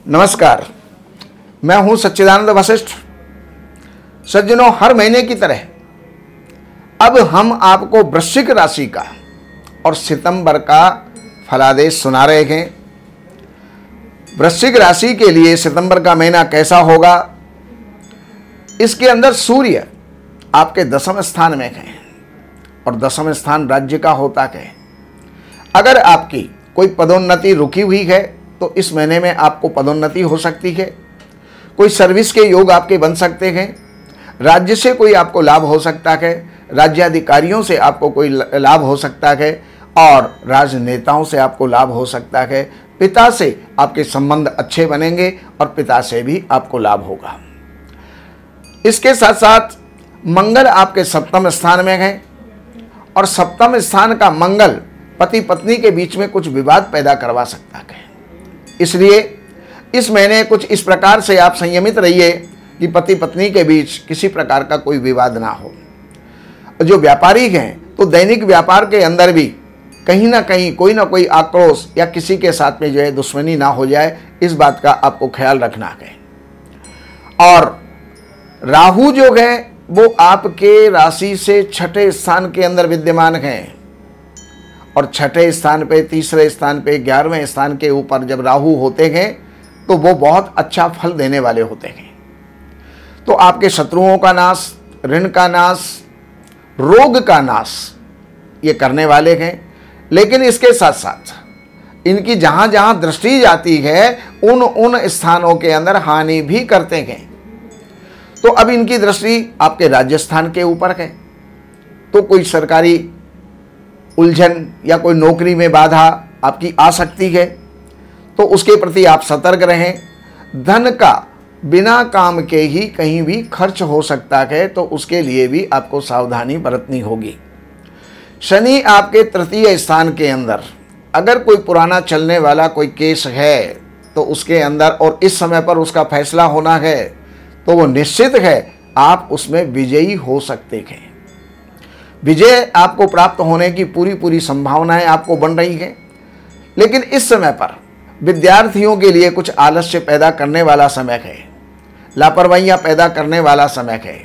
नमस्कार, मैं हूं सच्चिदानंद वशिष्ठ। सज्जनों, हर महीने की तरह अब हम आपको वृश्चिक राशि का और सितंबर का फलादेश सुना रहे हैं। वृश्चिक राशि के लिए सितंबर का महीना कैसा होगा, इसके अंदर सूर्य आपके 10वें स्थान में है और 10वां स्थान राज्य का होता है। अगर आपकी कोई पदोन्नति रुकी हुई है तो इस महीने में आपको पदोन्नति हो सकती है। कोई सर्विस के योग आपके बन सकते हैं। राज्य से कोई आपको लाभ हो सकता है। राज्याधिकारियों से आपको कोई लाभ हो सकता है और राजनेताओं से आपको लाभ हो सकता है। पिता से आपके संबंध अच्छे बनेंगे और पिता से भी आपको लाभ होगा। इसके साथ साथ मंगल आपके 7वें स्थान में है और 7वें स्थान का मंगल पति पत्नी के बीच में कुछ विवाद पैदा करवा सकता है। इसलिए इस महीने कुछ इस प्रकार से आप संयमित रहिए कि पति पत्नी के बीच किसी प्रकार का कोई विवाद ना हो। जो व्यापारी हैं तो दैनिक व्यापार के अंदर भी कहीं ना कहीं कोई ना कोई आक्रोश या किसी के साथ में जो है दुश्मनी ना हो जाए, इस बात का आपको ख्याल रखना है। और राहु जो है वो आपके राशि से 6ठे स्थान के अंदर विद्यमान हैं और 6ठे स्थान पे, तीसरे स्थान पे, 11वें स्थान के ऊपर जब राहु होते हैं तो वो बहुत अच्छा फल देने वाले होते हैं। तो आपके शत्रुओं का नाश, ऋण का नाश, रोग का नाश ये करने वाले हैं। लेकिन इसके साथ साथ इनकी जहां जहां दृष्टि जाती है उन स्थानों के अंदर हानि भी करते हैं। तो अब इनकी दृष्टि आपके राजस्थान के ऊपर है, तो कोई सरकारी उलझन या कोई नौकरी में बाधा आपकी आ सकती है, तो उसके प्रति आप सतर्क रहें। धन का बिना काम के ही कहीं भी खर्च हो सकता है, तो उसके लिए भी आपको सावधानी बरतनी होगी। शनि आपके 3य स्थान के अंदर, अगर कोई पुराना चलने वाला कोई केस है तो उसके अंदर और इस समय पर उसका फैसला होना है, तो वो निश्चित है आप उसमें विजयी हो सकते हैं। विजय आपको प्राप्त होने की पूरी संभावनाएं आपको बन रही हैं। लेकिन इस समय पर विद्यार्थियों के लिए कुछ आलस्य पैदा करने वाला समय है, लापरवाहियां पैदा करने वाला समय है,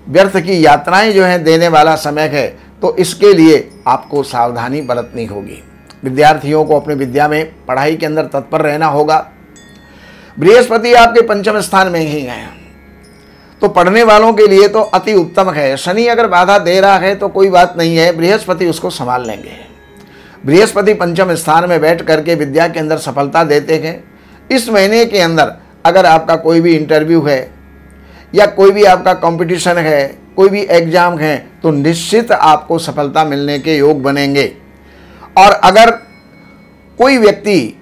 व्यर्थ की यात्राएं जो हैं देने वाला समय है। तो इसके लिए आपको सावधानी बरतनी होगी। विद्यार्थियों को अपनी विद्या में, पढ़ाई के अंदर तत्पर रहना होगा। बृहस्पति आपके 5वें स्थान में ही हैं, तो पढ़ने वालों के लिए तो अति उत्तम है। शनि अगर बाधा दे रहा है तो कोई बात नहीं है, बृहस्पति उसको संभाल लेंगे। बृहस्पति 5वें स्थान में बैठ करके विद्या के अंदर सफलता देते हैं। इस महीने के अंदर अगर आपका कोई भी इंटरव्यू है या कोई भी आपका कंपटीशन है, कोई भी एग्जाम है, तो निश्चित आपको सफलता मिलने के योग बनेंगे। और अगर कोई व्यक्ति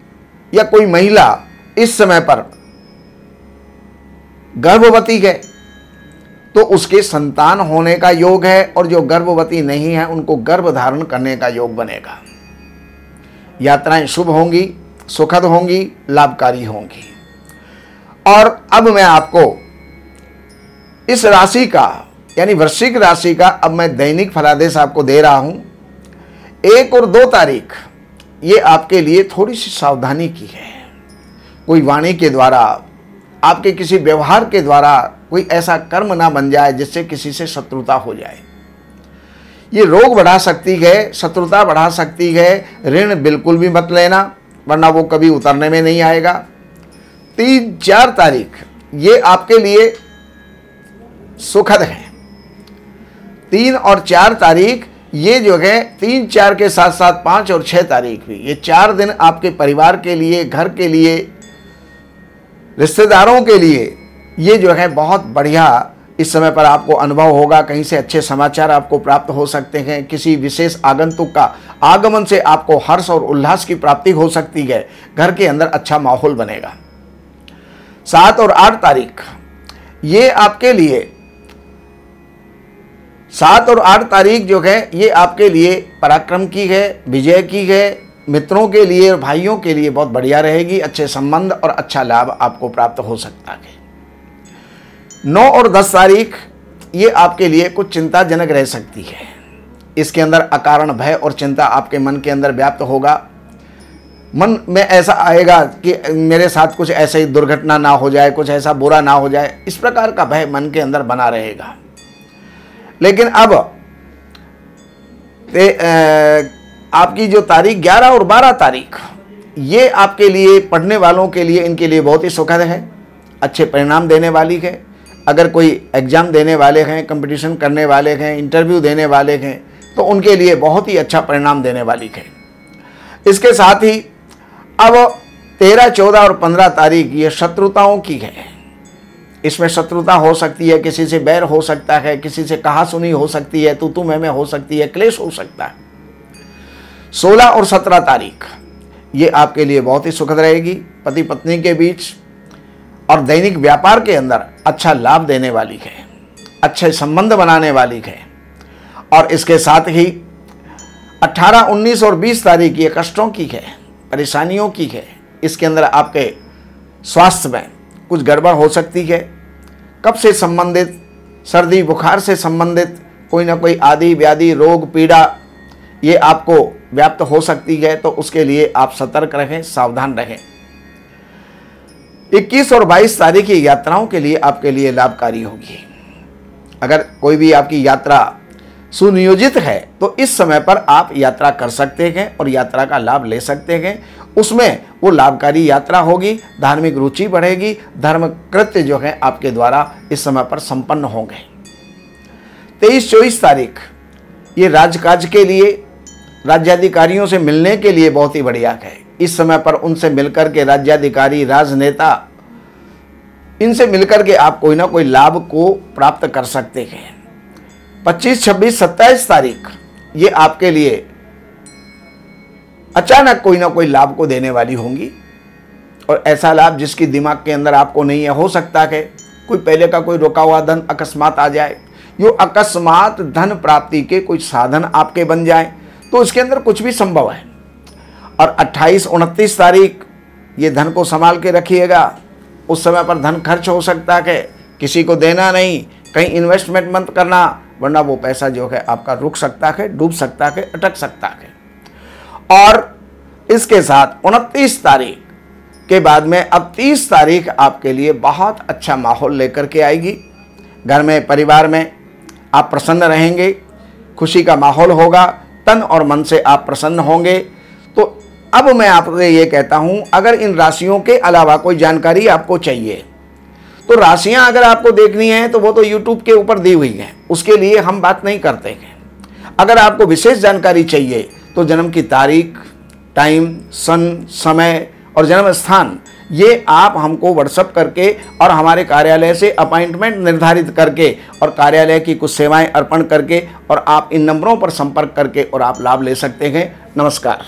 या कोई महिला इस समय पर गर्भवती है तो उसके संतान होने का योग है, और जो गर्भवती नहीं है उनको गर्भ धारण करने का योग बनेगा। यात्राएं शुभ होंगी, सुखद होंगी, लाभकारी होंगी। और अब मैं आपको इस राशि का यानी वृश्चिक राशि का अब मैं दैनिक फलादेश आपको दे रहा हूं। 1 और 2 तारीख ये आपके लिए थोड़ी सी सावधानी की है। कोई वाणी के द्वारा, आपके किसी व्यवहार के द्वारा कोई ऐसा कर्म ना बन जाए जिससे किसी से शत्रुता हो जाए। ये रोग बढ़ा सकती है, शत्रुता बढ़ा सकती है। ऋण बिल्कुल भी मत लेना, वरना वो कभी उतरने में नहीं आएगा। 3-4 तारीख ये आपके लिए सुखद है। 3 और 4 तारीख ये जो है, 3, 4 के साथ साथ 5 और 6 तारीख भी, ये 4 दिन आपके परिवार के लिए, घर के लिए, रिश्तेदारों के लिए ये जो है बहुत बढ़िया इस समय पर आपको अनुभव होगा। कहीं से अच्छे समाचार आपको प्राप्त हो सकते हैं। किसी विशेष आगंतुक का आगमन से आपको हर्ष और उल्लास की प्राप्ति हो सकती है। घर के अंदर अच्छा माहौल बनेगा। 7 और 8 तारीख ये आपके लिए, 7 और 8 तारीख जो है ये आपके लिए पराक्रम की है, विजय की है। मित्रों के लिए और भाइयों के लिए बहुत बढ़िया रहेगी। अच्छे संबंध और अच्छा लाभ आपको प्राप्त हो सकता है। 9 और 10 तारीख ये आपके लिए कुछ चिंताजनक रह सकती है। इसके अंदर अकारण भय और चिंता आपके मन के अंदर व्याप्त होगा। मन में ऐसा आएगा कि मेरे साथ कुछ ऐसे ही दुर्घटना ना हो जाए, कुछ ऐसा बुरा ना हो जाए, इस प्रकार का भय मन के अंदर बना रहेगा। लेकिन अब आपकी जो तारीख 11 और 12 तारीख, ये आपके लिए, पढ़ने वालों के लिए, इनके लिए बहुत ही सुखद है, अच्छे परिणाम देने वाली है। अगर कोई एग्ज़ाम देने वाले हैं, कंपटीशन करने वाले हैं, इंटरव्यू देने वाले हैं, तो उनके लिए बहुत ही अच्छा परिणाम देने वाली है। इसके साथ ही अब 13, 14 और 15 तारीख ये शत्रुताओं की है। इसमें शत्रुता हो सकती है, किसी से बैर हो सकता है, किसी से कहासुनी हो सकती है, तू मैं हो सकती है, क्लेश हो सकता है। 16 और 17 तारीख ये आपके लिए बहुत ही सुखद रहेगी। पति पत्नी के बीच और दैनिक व्यापार के अंदर अच्छा लाभ देने वाली है, अच्छे संबंध बनाने वाली है। और इसके साथ ही 18, 19 और 20 तारीख ये कष्टों की है, परेशानियों की है। इसके अंदर आपके स्वास्थ्य में कुछ गड़बड़ हो सकती है। कब से संबंधित, सर्दी बुखार से संबंधित कोई ना कोई आदि व्याधि, रोग, पीड़ा ये आपको व्याप्त हो सकती है, तो उसके लिए आप सतर्क रहें, सावधान रहें। 21 और 22 तारीख की यात्राओं के लिए आपके लिए लाभकारी होगी। अगर कोई भी आपकी यात्रा सुनियोजित है तो इस समय पर आप यात्रा कर सकते हैं और यात्रा का लाभ ले सकते हैं। उसमें वो लाभकारी यात्रा होगी, धार्मिक रुचि बढ़ेगी, धर्म कृत्य जो है आपके द्वारा इस समय पर संपन्न होंगे। 23, 24 तारीख ये राजकाज के लिए, राज्याधिकारियों से मिलने के लिए बहुत ही बढ़िया है। इस समय पर उनसे मिलकर के, राज्याधिकारी, राजनेता, इनसे मिलकर के आप कोई ना कोई लाभ को प्राप्त कर सकते हैं। 25, 26, 27 तारीख ये आपके लिए अचानक कोई ना कोई लाभ को देने वाली होंगी, और ऐसा लाभ जिसकी दिमाग के अंदर आपको नहीं है। हो सकता है कोई पहले का कोई रुका हुआ धन अकस्मात आ जाए, यो अकस्मात धन प्राप्ति के कुछ साधन आपके बन जाए, तो इसके अंदर कुछ भी संभव है। और 28, 29 तारीख ये धन को संभाल के रखिएगा। उस समय पर धन खर्च हो सकता है, किसी को देना नहीं, कहीं इन्वेस्टमेंट मत करना, वरना वो पैसा जो है आपका रुक सकता है, डूब सकता है, अटक सकता है। और इसके साथ 29 तारीख के बाद में अब 30 तारीख आपके लिए बहुत अच्छा माहौल लेकर के आएगी। घर में, परिवार में आप प्रसन्न रहेंगे, खुशी का माहौल होगा, तन और मन से आप प्रसन्न होंगे। तो अब मैं आपसे ये कहता हूं, अगर इन राशियों के अलावा कोई जानकारी आपको चाहिए तो राशियां अगर आपको देखनी है तो वो तो YouTube के ऊपर दी हुई है, उसके लिए हम बात नहीं करते हैं। अगर आपको विशेष जानकारी चाहिए तो जन्म की तारीख, टाइम, सन, समय और जन्म स्थान ये आप हमको व्हाट्सएप करके और हमारे कार्यालय से अपॉइंटमेंट निर्धारित करके और कार्यालय की कुछ सेवाएं अर्पण करके और आप इन नंबरों पर संपर्क करके और आप लाभ ले सकते हैं। नमस्कार।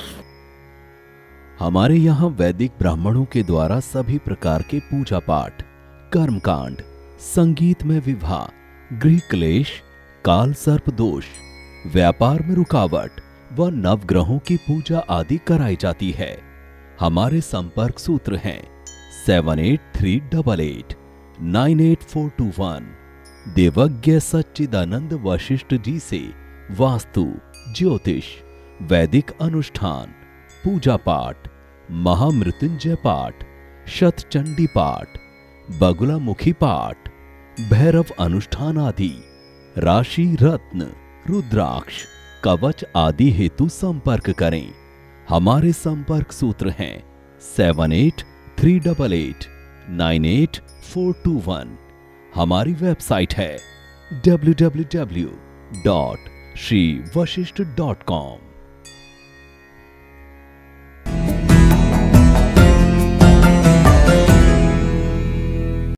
हमारे यहाँ वैदिक ब्राह्मणों के द्वारा सभी प्रकार के पूजा पाठ, कर्मकांड, संगीत में विवाह, गृह क्लेश, काल सर्प दोष, व्यापार में रुकावट व नवग्रहों की पूजा आदि कराई जाती है। हमारे संपर्क सूत्र हैं 7838 98421। देवज्ञ सच्चिदानंद वशिष्ठ जी से वास्तु, ज्योतिष, वैदिक अनुष्ठान, पूजा पाठ, महामृत्युंजय पाठ, शतचंडी पाठ, बगुलामुखी पाठ, भैरव अनुष्ठान आदि, राशि रत्न, रुद्राक्ष, कवच आदि हेतु संपर्क करें। हमारे संपर्क सूत्र हैं 7838 98421। हमारी वेबसाइट है www.shrivashishth.com।